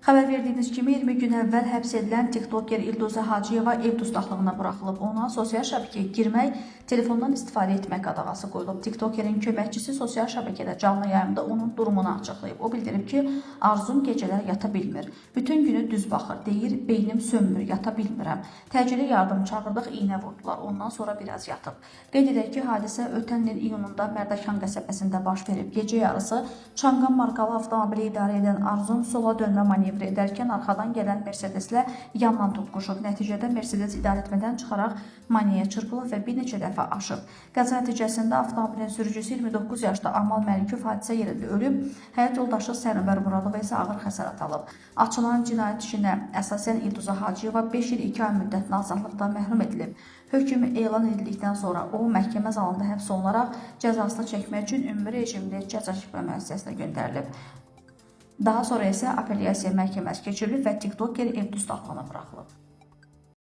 Xəbər verdiyimiz kimi 20 gün əvvəl həbs edilən tiktoker İlduza Hacıyeva ev dustaqlığına buraxılıb. Ona sosial şəbəkəyə girmək, telefondan istifadə etmək qadağası qoyulub. Tiktokerin köməkçisi sosial şəbəkədə canlı yayımda onun durumunu açıqlayıb. O bildirib ki, Arzum gecələr yata bilmir. Bütün günü düz baxır, deyir, beynim sönmür, yata bilmirəm. Təcili yardım çağırdıq, iynə vurdular. Ondan sonra biraz yatıb. Qeyd edək ki, hadisə ötən il iyununda Mərdəkan qəsəbəsində baş verib. Gecə yarısı Çanqan markalı avtomobili idarə edən Arzum sola dönmə manevri edərkən arxadan gələn Mercedeslə yandan toqquşub. Nəticədə Mercedes idarəetmədən çıxaraq maneəyə çırpılıb və bir neçə dəfə aşıb. Qəza nəticəsində avtomobilin sürücüsü 29 yaşlı Amal Məlikov hadisə yerində ölüb, həyat yoldaşı Sərvər Muradova isə ağır xəsarət alıb. Açılan cinayət işinə əsasən İlduza Hacıyeva 5 il 2 ay müddətinə azadlıqdan məhrum edilib. Hökm elan edildikdən sonra o məhkəmə zalında həbs olunaraq cəzasını çəkmək üçün ümumi rejimli cəza çəkmə müəssisəsinə göndərilib. Daha sonra isə apellyasiya məhkəməsi keçirilib və tiktoker ev dustaqlığına buraxılıb.